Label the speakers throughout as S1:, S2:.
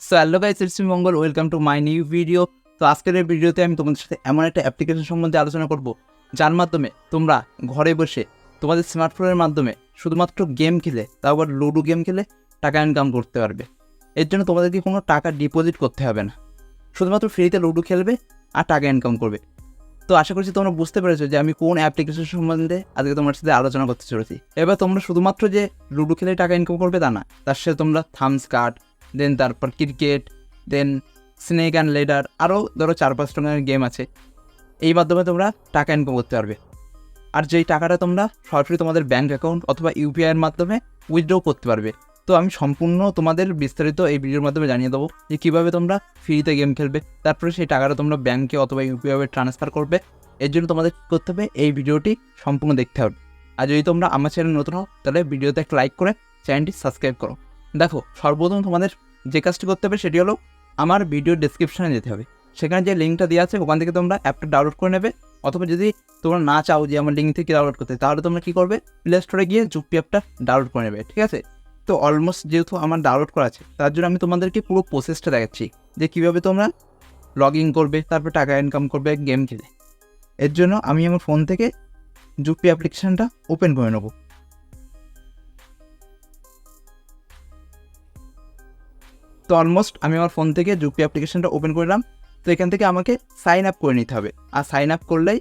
S1: So hello guys, it's me Mangal, welcome to my new video. তো আজকের এই ভিডিওতে আমি তোমাদের সাথে এমন একটা অ্যাপ্লিকেশন সম্বন্ধে আলোচনা করব যার মাধ্যমে তোমরা ঘরে বসে তোমাদের স্মার্টফোনের মাধ্যমে শুধুমাত্র গেম খেলে, তাও আবার লুডো গেম খেলে টাকা ইনকাম করতে পারবে। এর জন্য তোমাদেরকে কোনো টাকা ডিপোজিট করতে হবে না, শুধুমাত্র ফ্রিতে লুডো খেলবে আর টাকা ইনকাম করবে। তো আশা করছি তোমরা বুঝতে পেরেছো যে আমি কোন অ্যাপ্লিকেশন সম্বন্ধে আজকে তোমার সাথে আলোচনা করতে চলেছি। এবার তোমরা শুধুমাত্র যে লুডো খেলে টাকা ইনকাম করবে তা না, তার সাথে তোমরা থামস কার্ড, দেন তারপর cricket, then snake and ladder, আরও ধরো 4-5 ধরনের গেম আছে। এই মাধ্যমে তোমরা টাকা ইনকাম করতে পারবে। আর যেই টাকাটা তোমরা সরাসরি তোমাদের ব্যাঙ্ক অ্যাকাউন্ট অথবা ইউপিআইয়ের মাধ্যমে উইথড্র করতে পারবে। তো আমি সম্পূর্ণ তোমাদের বিস্তারিত এই ভিডিওর মাধ্যমে জানিয়ে দেবো যে কীভাবে তোমরা ফ্রিতে গেম খেলবে, তারপরে সেই টাকাটা তোমরা ব্যাঙ্কে অথবা ইউপিআইয়ে ট্রান্সফার করবে। এর জন্য তোমাদের কী করতে হবে, এই ভিডিওটি সম্পূর্ণ দেখতে হবে। আর যদি তোমরা আমার চ্যানেল নতুন হও তাহলে ভিডিওতে একটা লাইক করে চ্যানেলটি সাবস্ক্রাইব করো। দেখো, সর্বপ্রথম তোমাদের যে কাজটি করতে হবে সেটি হলো আমার ভিডিও ডেসক্রিপশনে যেতে হবে। সেখানে যে লিঙ্কটা দেওয়া আছে ওখান থেকে তোমরা অ্যাপটা ডাউনলোড করে নেবে, অথবা যদি তোমরা না চাও যে আমার লিঙ্ক থেকে ডাউনলোড করতে, তাহলে তোমরা কী করবে, প্লে স্টোরে গিয়ে জুপ্পি অ্যাপটা ডাউনলোড করে নেবে। ঠিক আছে? তো অলমোস্ট যেহেতু আমার ডাউনলোড করা আছে, তার জন্য আমি তোমাদেরকে পুরো প্রসেসটা দেখাচ্ছি যে কীভাবে তোমরা লগ ইন করবে, তারপর টাকা ইনকাম করবে গেম খেলে। এর জন্য আমি আমার ফোন থেকে জুপ্পি অ্যাপ্লিকেশানটা ওপেন করে নেব। তো অলমোস্ট আমি আমার ফোন থেকে জুপ্পি অ্যাপ্লিকেশানটা ওপেন করলাম। তো এখান থেকে আমাকে সাইন আপ করে নিতে হবে। আর সাইন আপ করলেই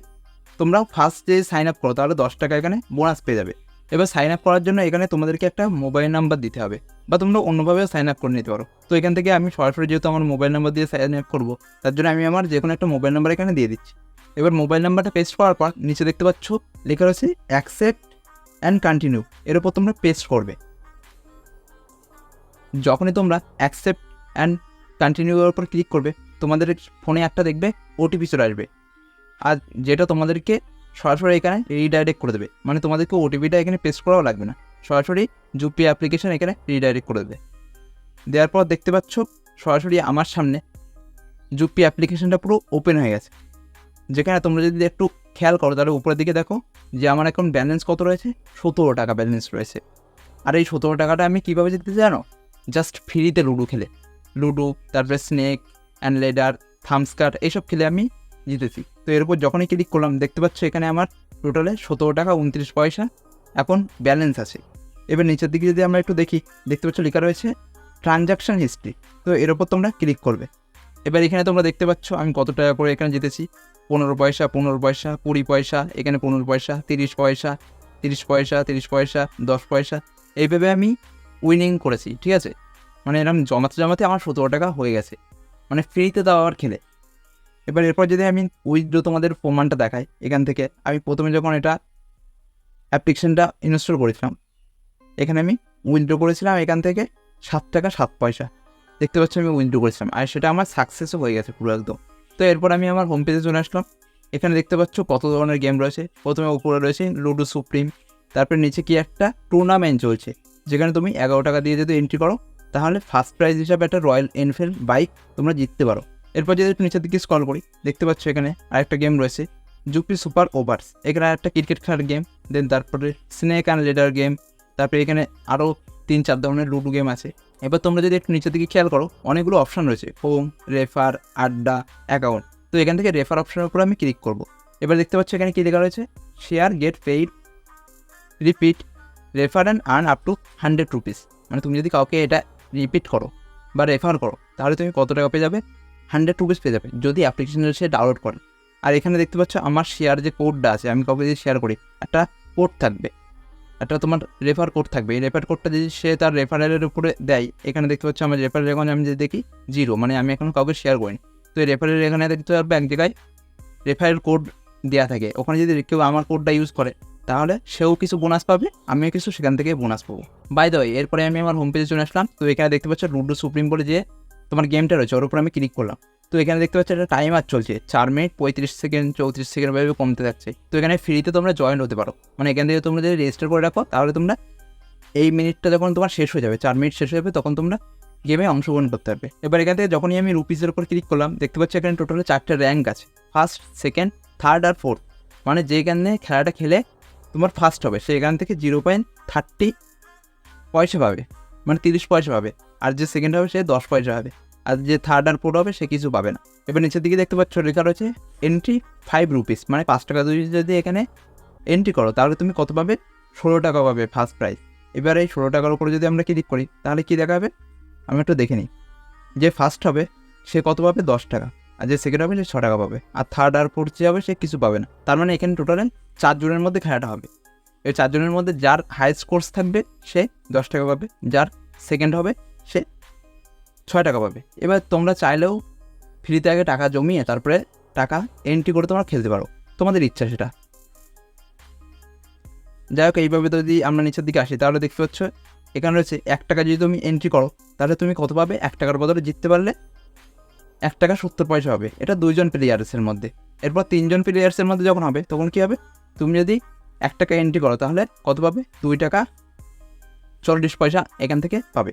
S1: তোমরা ফার্স্ট যে সাইন আপ করো তাহলে 10 টাকা এখানে বোনাস পেয়ে যাবে। এবার সাইন আপ করার জন্য এখানে তোমাদেরকে একটা মোবাইল নাম্বার দিতে হবে, বা তোমরা অন্যভাবেও সাইন আপ করে নিতে পারো। তো এখান থেকে আমি সরাসরি যেহেতু আমার মোবাইল নাম্বার দিয়ে সাইন আপ করবো, তার জন্য আমি আমার যে কোনো একটা মোবাইল নাম্বার এখানে দিয়ে দিচ্ছি। এবার মোবাইল নাম্বারটা পেস্ট করার পর নিচে দেখতে পাচ্ছ লেখা রয়েছে অ্যাকসেপ্ট অ্যান্ড কন্টিনিউ, এর উপর তোমরা পেস্ট করবে। যখনই তোমরা অ্যাকসেপ্ট অ্যান্ড কন্টিনিউর উপর ক্লিক করবে, তোমাদের ফোনে একটা দেখবে ওটিপি চলে আসবে, আর যেটা তোমাদেরকে সরাসরি এখানে রিডাইরেক্ট করে দেবে। মানে তোমাদেরকে ওটিপিটা এখানে পেস্ট করাও লাগবে না, সরাসরি জুপি অ্যাপ্লিকেশন এখানে রিডাইরেক্ট করে দেবে। দেওয়ার পর দেখতে পাচ্ছ সরাসরি আমার সামনে জুপি অ্যাপ্লিকেশনটা পুরো ওপেন হয়ে গেছে। যেখানে তোমরা যদি একটু খেয়াল করো তাহলে উপরের দিকে দেখো যে আমার এখন ব্যালেন্স কত রয়েছে, 17 টাকা ব্যালেন্স রয়েছে। আর এই 17 টাকাটা আমি কীভাবে জিততে জানো? জাস্ট ফ্রিতে লুডো খেলে, লুডো, তারপরে snake and ladder, thumbs card, এইসব খেলে আমি জিতেছি। তো এর উপর যখনই ক্লিক করলাম দেখতে পাচ্ছ এখানে আমার টোটালে 17 টাকা 29 পয়সা এখন ব্যালেন্স আছে। এবার নিচের দিকে যদি আমরা একটু দেখি, দেখতে পাচ্ছ লেখা রয়েছে ট্রানজাকশান হিস্ট্রি। তো এর উপর তোমরা ক্লিক করবে। এবার এখানে তোমরা দেখতে পাচ্ছ আমি কত টাকা করে এখানে জিতেছি। 15 পয়সা, 15 পয়সা, 20 পয়সা, এখানে 15 পয়সা, 30 পয়সা, 30 পয়সা, 30 পয়সা, 10 পয়সা, এইভাবে আমি উইনিং করেছি। ঠিক আছে? মানে এরকম জমাতে জমাতে আমার 17 টাকা হয়ে গেছে, মানে ফ্রিতে দাও আর খেলে। এবার এরপর যদি আমি উইথড্র তোমাদের প্রমাণটা দেখাই, এখান থেকে আমি প্রথমে যখন এটা অ্যাপ্লিকেশনটা ইনস্টল করেছিলাম, এখানে আমি উইথড্র করেছিলাম এখান থেকে 7 টাকা 7 পয়সা। দেখতে পাচ্ছি আমি উইথড্র করেছিলাম, আর সেটা আমার সাকসেসও হয়ে গেছে পুরো একদম। তো এরপর আমি আমার হোম পেজে চলে আসলাম। এখানে দেখতে পাচ্ছ কত ধরনের গেম রয়েছে। প্রথমে উপরে রয়েছে লুডো সুপ্রিম, তারপরে নিচে কি একটা টুর্নামেন্ট চলছে, যেখানে তুমি 11 টাকা দিয়ে যদি এন্ট্রি করো তাহলে ফার্স্ট প্রাইজ হিসাবে একটা রয়্যাল এনফিল্ড বাইক তোমরা জিততে পারো। এরপর যদি একটু নিচের দিকে স্ক্রল করি, দেখতে পাচ্ছ এখানে আরেকটা গেম রয়েছে জুপি সুপার ওভার্স, এখানে একটা ক্রিকেট খেলার গেম, দেন তারপরে স্নেক অ্যান্ড লেডার গেম, তারপরে এখানে আরও 3-4 ধরনের লুডো গেম আছে। এবার তোমরা যদি একটু নিচের দিকে খেয়াল করো, অনেকগুলো অপশান রয়েছে, হোম, রেফার, আড্ডা, অ্যাকাউন্ট। তো এখান থেকে রেফার অপশানের উপর আমি ক্লিক করব। এবার দেখতে পাচ্ছ এখানে কী লেখা রয়েছে, share gate paid repeat refer and earn up to 100 rupees. মানে তুমি যদি কাউকে এটা রিপিট করো বা রেফার করো তাহলে তুমি কত টাকা পেয়ে যাবে, 100 রুপিস পেয়ে যাবে যদি অ্যাপ্লিকেশনটা সে ডাউনলোড করে। আর এখানে দেখতে পাচ্ছ আমার শেয়ার যে কোডটা আছে, আমি কাউকে যদি শেয়ার করি একটা কোড থাকবে, একটা তোমার রেফার কোড থাকবে। এই রেফার কোডটা যদি সে তার রেফারেলের উপরে দেয়, এখানে দেখতে পাচ্ছ আমার রেফারেল এখন আমি যদি দেখি 0, মানে আমি এখন কাউকে শেয়ার করিনি। তো এই রেফারেল এখানে দেখতে পারবে এক জায়গায় রেফারেল কোড দেওয়া থাকে, ওখানে যদি কেউ আমার কোডটা ইউজ করে তাহলে সেও কিছু বোনাস পাবে, আমিও কিছু সেখান থেকে বোনাস পাবো। বাই দ্য ওয়ে, এরপরে আমি আমার হোম পেজে চলে আসলাম। তো এখানে দেখতে পাচ্ছ লুডো সুপ্রিম বলে যে তোমার গেমটা রয়েছে, ওর উপর আমি ক্লিক করলাম। তো এখানে দেখতে পাচ্ছ একটা টাইমার চলছে, 4 মিনিট 35 সেকেন্ড 34 সেকেন্ড ভাবে কমতে যাচ্ছে। তো এখানে ফ্রিতে তোমরা জয়েন হতে পারো, মানে এখান থেকে তোমরা যদি রেজিস্টার করে রাখো তাহলে তোমরা এই মিনিটটা যখন তোমার শেষ হয়ে যাবে, 4 মিনিট শেষ হয়ে যাবে, তখন তোমরা গেমে অংশগ্রহণ করতে পারবে। এবার এখান থেকে যখনই আমি রুপিসের উপর ক্লিক করলাম, দেখতে পাচ্ছি এখানে টোটালে 4টে র্যাঙ্ক আছে, ফার্স্ট, সেকেন্ড, থার্ড আর ফোর্থ। মানে যেখানে খেলাটা খেলে তোমার ফার্স্ট হবে সে এখান থেকে 0.30 পয়সা পাবে, মানে 30 পয়সা পাবে। আর যে সেকেন্ড হবে সে 10 পয়সা পাবে। আর যে থার্ড আর ফোর্থ হবে সে কিছু পাবে না। এবার নিচের দিকে দেখতে পাচ্ছ লেখা রয়েছে এন্ট্রি 5 রুপিস, মানে 5 টাকা যদি এখানে এন্ট্রি করো তাহলে তুমি কত পাবে, 16 টাকা পাবে ফার্স্ট প্রাইজ। এবার এই 16 টাকার উপরে যদি আমরা ক্লিক করি তাহলে কি দেখাবে, আমি একটু দেখে নিই। যে ফার্স্ট হবে সে কত পাবে, 10 টাকা, আর যে সেকেন্ড হবে সে 6 টাকা পাবে, আর থার্ড আর ফোর্থ যে হবে সে কিছু পাবে না। তার মানে এখানে টোটালে 4 জনের মধ্যে খেলাটা হবে। এই 4 জনের মধ্যে যার হাই স্কোর্স থাকবে সে 10 টাকা পাবে, যার সেকেন্ড হবে সে 6 টাকা পাবে। এবার তোমরা চাইলেও ফ্রিতে আগে টাকা জমিয়ে তারপরে টাকা এন্ট্রি করে তোমরা খেলতে পারো, তোমাদের ইচ্ছা সেটা। যাই হোক, এইভাবে যদি আমরা নিচের দিকে আসি তাহলে দেখতে পাচ্ছ এখানে রয়েছে 1 টাকা যদি তুমি এন্ট্রি করো তাহলে তুমি কত পাবে, 1 টাকার বদলে জিততে পারলে 1 টাকা 70 পয়সা হবে। এটা 2 জন প্লেয়ার্সের মধ্যে। এরপর 3 জন প্লেয়ার্সের মধ্যে যখন হবে তখন কী হবে, তুমি যদি 1 টাকা এন্ট্রি করো তাহলে কত পাবে, 2 টাকা 40 পয়সা এখান থেকে পাবে।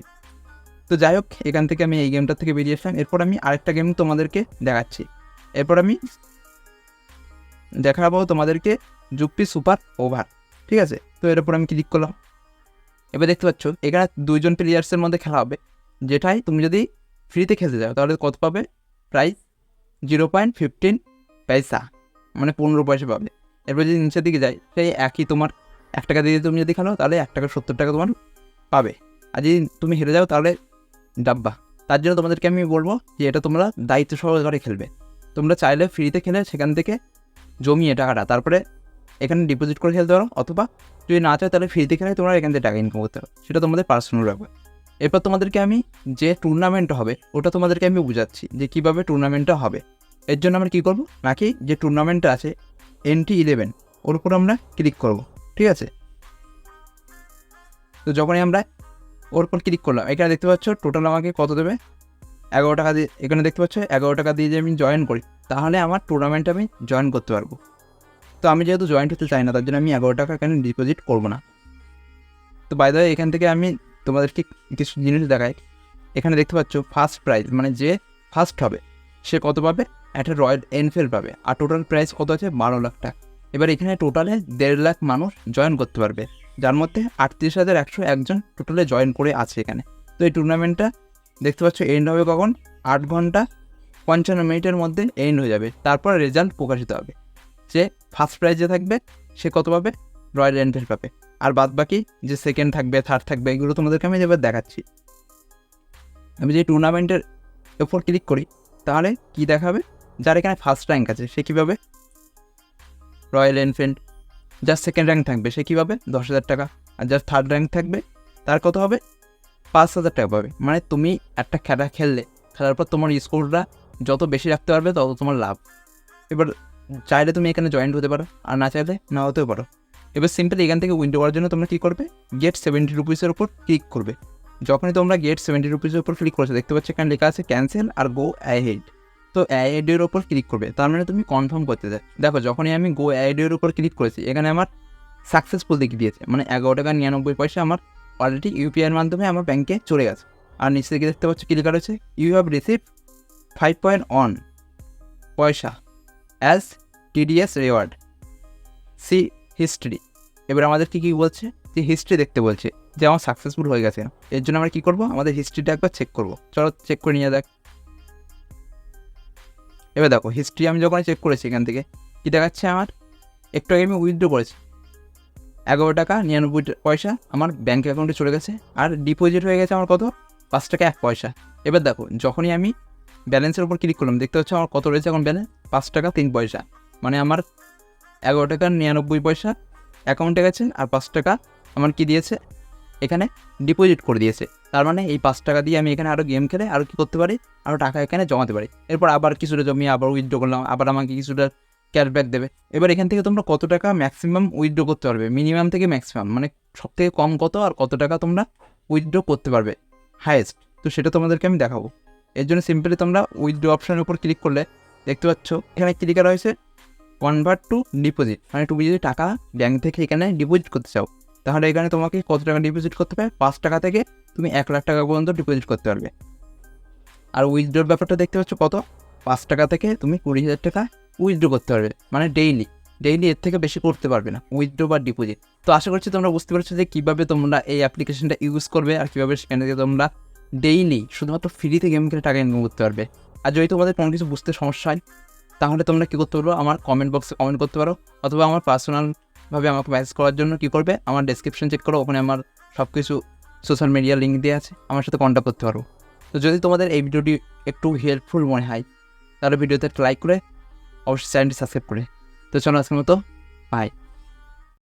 S1: তো যাই হোক, এখান থেকে আমি এই গেমটা থেকে বেরিয়ে আসলাম। এরপর আমি আরেকটা গেম তোমাদেরকে দেখাচ্ছি। এরপর আমি দেখাবো তোমাদেরকে যুক্তি সুপার ওভার, ঠিক আছে। তো এর উপর আমি ক্লিক করলাম। এবার দেখতে পাচ্ছ এখানে 2 জন প্লেয়ার্সের মধ্যে খেলা হবে, যেটাই তুমি যদি ফ্রিতে খেলতে যাও তাহলে কত পাবে, প্রাইস 0.15 পয়সা, মানে 15 পয়সা পাবে। এরপর যদি নিচের দিকে যাই সেই একই তোমার 1 টাকা দিয়ে তুমি যদি খেলো তাহলে 1 টাকা 70 টাকা তোমার পাবে, আর যদি তুমি হেরে যাও তাহলে ডাব্বা। তার জন্য তোমাদেরকে আমি বলবো যে এটা তোমরা দায়িত্ব সহকারে খেলবে। তোমরা চাইলে ফ্রিতে খেলে সেখান থেকে জমিয়ে টাকাটা তারপরে এখানে ডিপোজিট করে খেলতে পারো, অথবা যদি না চাও তাহলে ফ্রিতে খেলে তোমরা এখান থেকে টাকা ইনকাম করতে পারো, সেটা তোমাদের পার্সোনাল ব্যাপার। এরপর তোমাদেরকে আমি যে টুর্নামেন্টটা হবে ওটা তোমাদেরকে আমি বুঝাচ্ছি যে কীভাবে টুর্নামেন্টটা হবে। এর জন্য আমরা কী করবো, নাকি যে টুর্নামেন্টটা আছে NT11 ওর উপর আমরা ক্লিক করব, ঠিক আছে। তো যখনই আমরা ওর উপর ক্লিক করলাম এখানে দেখতে পাচ্ছ টোটাল আমাকে কত দেবে, 11 টাকা দিয়ে। এখানে দেখতে পাচ্ছ 11 টাকা দিয়ে যে আমি জয়েন করি তাহলে আমার টুর্নামেন্টে আমি জয়েন করতে পারবো। তো আমি যেহেতু জয়েন্ট হতে চাই না তার জন্য আমি 11 টাকা এখানে ডিপোজিট করবো না। তো বাই দ্য ওয়ে এখান থেকে আমি তোমাদেরকে কিছু জিনিস দেখাই। এখানে দেখতে পাচ্ছ ফার্স্ট প্রাইজ, মানে যে ফার্স্ট হবে সে কত পাবে, একটা রয়্যাল এনফিল্ড পাবে, আর টোটাল প্রাইস কত আছে, 12 লাখ টাকা। এবার এখানে টোটালে 1.5 লাখ মানুষ জয়েন করতে পারবে, যার মধ্যে 38,101 জন টোটালে জয়েন করে আছে এখানে। তো এই টুর্নামেন্টটা দেখতে পাচ্ছ এন্ড হবে কখন, 8 ঘন্টা 55 মিনিটের মধ্যে এন্ড হয়ে যাবে। তারপর রেজাল্ট প্রকাশিত হবে, যে ফার্স্ট প্রাইজ যে থাকবে সে কত পাবে, রয়্যাল এনফিল্ড পাবে, আর বাদ বাকি যে সেকেন্ড থাকবে থার্ড থাকবে এগুলো তোমাদেরকে আমি এবার দেখাচ্ছি। আমি যে টুর্নামেন্টের উপর ক্লিক করি তাহলে কি দেখাবে, যার এখানে ফার্স্ট র্যাঙ্ক আছে সে কীভাবে, রয়্যাল এনফিল্ড। যার সেকেন্ড র্যাঙ্ক থাকবে সে কীভাবে, 10,000 টাকা, আর যার থার্ড র্যাঙ্ক থাকবে তার কত হবে, 5,000 টাকা পাবে। মানে তুমি একটা খেলা খেলার পর তোমার স্কোরটা যত বেশি রাখতে পারবে তত তোমার লাভ। এবার চাইলে তুমি এখানে জয়েন্ট হতে পারো, আর না চাইলে না হতেও পারো। এবার সিম্পলি এখান থেকে উইন্ডো করার জন্য তোমরা কী করবে, গেট 70 রুপিসের উপর ক্লিক করবে। যখনই তোমরা গেট 70 রুপিসের উপর ক্লিক করছো দেখতে পাচ্ছ এখানে লেখা আছে ক্যান্সেল আর গো অ্যাহেড। তো অ্যাহেডের ওপর ক্লিক করবে, তার মানে তুমি কনফার্ম করতে চাই। দেখো যখনই আমি গো অ্যাহেডের উপর ক্লিক করেছি এখানে আমার সাকসেসফুল দেখিয়ে দিয়েছে, মানে 11 টাকা 99 পয়সা আমার অলরেডি ইউপিআইয়ের মাধ্যমে আমার ব্যাঙ্কে চলে গেছে। আর নিচে দিকে দেখতে পাচ্ছ কি লেখা রয়েছে, ইউ হ্যাভ রিসিভ 5.1 পয়সা as TDS reward, see history. এবার আমাদের কী বলছে, যে হিস্ট্রি দেখতে বলছে যে আমার সাকসেসফুল হয়ে গেছে। এর জন্য আমরা কী করবো, আমাদের হিস্ট্রিটা একবার চেক করবো। চলো চেক করে নিয়ে দেখ। এবার দেখো হিস্ট্রি আমি যখন চেক করেছি এখান থেকে কী দেখাচ্ছে, আমার একটু আগে আমি উইথড্র করেছি 11 টাকা 99 পয়সা আমার ব্যাঙ্ক অ্যাকাউন্টে চলে গেছে, আর ডিপোজিট হয়ে গেছে আমার কত, 5 টাকা 1 পয়সা। এবার দেখো যখনই আমি ব্যালেন্সের উপর ক্লিক করলাম দেখতে হচ্ছে আমার কত রয়েছে এখন ব্যালেন্স, 5 টাকা 3 পয়সা। মানে আমার 11 টাকা 99 পয়সা অ্যাকাউন্টে গেছে, আর 5 টাকা আমার কি দিয়েছে, এখানে ডিপোজিট করে দিয়েছে। তার মানে এই 5 টাকা দিয়ে আমি এখানে আরও গেম খেলে আরও কী করতে পারি, আরও টাকা এখানে জমাতে পারি। এরপর আবার কিছুটা জমিয়ে আবার উইথড্র করলাম, আবার আমাকে কিছুটা ক্যাশব্যাক দেবে। এবার এখান থেকে তোমরা কত টাকা ম্যাক্সিমাম উইথড্র করতে পারবে, মিনিমাম থেকে ম্যাক্সিমাম, মানে সব থেকে কম কত আর কত টাকা তোমরা উইথড্র করতে পারবে হায়েস্ট, তো সেটা তোমাদেরকে আমি দেখাবো। এর জন্য সিম্পলি তোমরা উইথড্র অপশানের উপর ক্লিক করলে দেখতে পাচ্ছ এখানে ক্লিক করা হয়েছে কনভার্ট টু ডিপোজিট, মানে তুমি যদি টাকা ব্যাঙ্ক থেকে এখানে ডিপোজিট করতে চাও তাহলে এখানে তোমাকে কত টাকা ডিপোজিট করতে পারবে, 5 টাকা থেকে তুমি 1 লাখ টাকা পর্যন্ত ডিপোজিট করতে পারবে। আর উইথড্রোর ব্যাপারটা দেখতে পাচ্ছ কত, 5 টাকা থেকে তুমি 20,000 টাকা উইথড্রো করতে পারবে, মানে ডেইলি এর থেকে বেশি করতে পারবে না উইথড্রো বা ডিপোজিট। তো আশা করছি তোমরা বুঝতে পারছো যে কীভাবে তোমরা এই অ্যাপ্লিকেশনটা ইউজ করবে আর কীভাবে সেখানে থেকে তোমরা ডেইলি শুধুমাত্র ফ্রিতে গেম খেলে টাকা ইনকাম করতে পারবে। আর যদি তোমাদের কোনো কিছু বুঝতে সমস্যা হয় তাহলে তোমরা কী করতে পারো, আমার কমেন্ট বক্সে কমেন্ট করতে পারো, অথবা আমার পার্সোনালভাবে আমাকে মেসেজ করার জন্য কী করবে, আমার ডেসক্রিপশন চেক করো, ওখানে আমার সব কিছু সোশ্যাল মিডিয়া লিঙ্ক দেওয়া আছে, আমার সাথে কন্ট্যাক্ট করতে পারো। তো যদি তোমাদের এই ভিডিওটি একটু হেল্পফুল মনে হয় তাহলে ভিডিওতে একটা লাইক করে অবশ্যই চ্যানেলটি সাবস্ক্রাইব করে। তো চলো আজকের মতো বাই।